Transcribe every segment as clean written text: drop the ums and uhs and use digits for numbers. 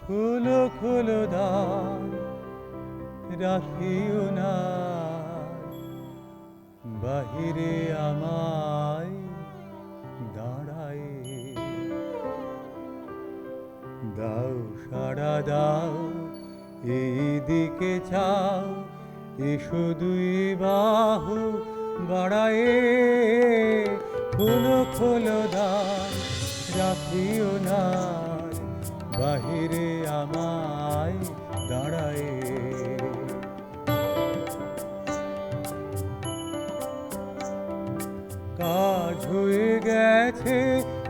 খোলো খোলো দ্বার, রাখিও না বাহিরে আমায় দাঁড়ায়। দাও সাড়া দাও, এই দিকে চাও, এসো দুই বাহু বাড়ায়ে। খোলো খোলো দ্বার, রাখিও না বাহিরে আমায় দাঁড়ায়ে। কাজ হয়ে গেছে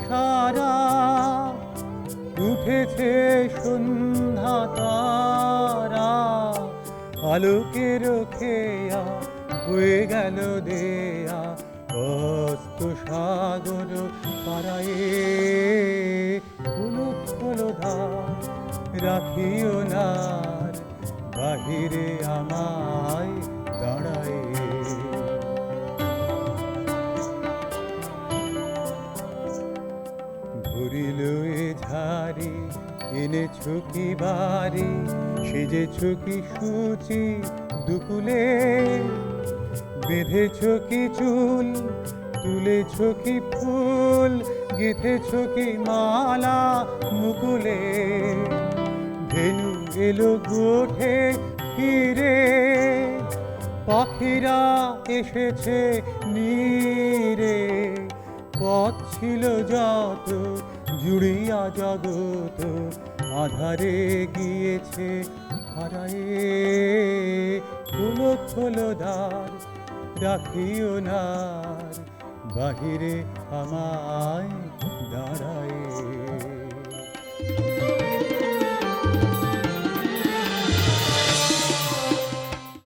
সারা, উঠেছে সন্ধ্যা তারা, আলোকের খেয়া হয়ে গেল দেয়া অস্ত সাগর পাড়ায়ে। খোলো খোলো দ্বার, রাখিও না বাহিরে আমায় দাঁড়ায়ে। ধরিল এ ঝাড়ি, এনেছ কি বাড়ি, সেজেছ কি সূচি দুকুলে, বেঁধেছ কি চুল, তুলেছ কি ফুল, গেঁথেছ কি মালা মুকুলে। ধেনু এলো গোঠে ফিরে, পাখিরা এসেছে নীরে, পথ ছিল যত জুড়িয়া জগত, আধারে গিয়েছে হারায়ে। খোলো খোলো দ্বার, রাখিও না বাহিরে আমায় দাঁড়ায়ে।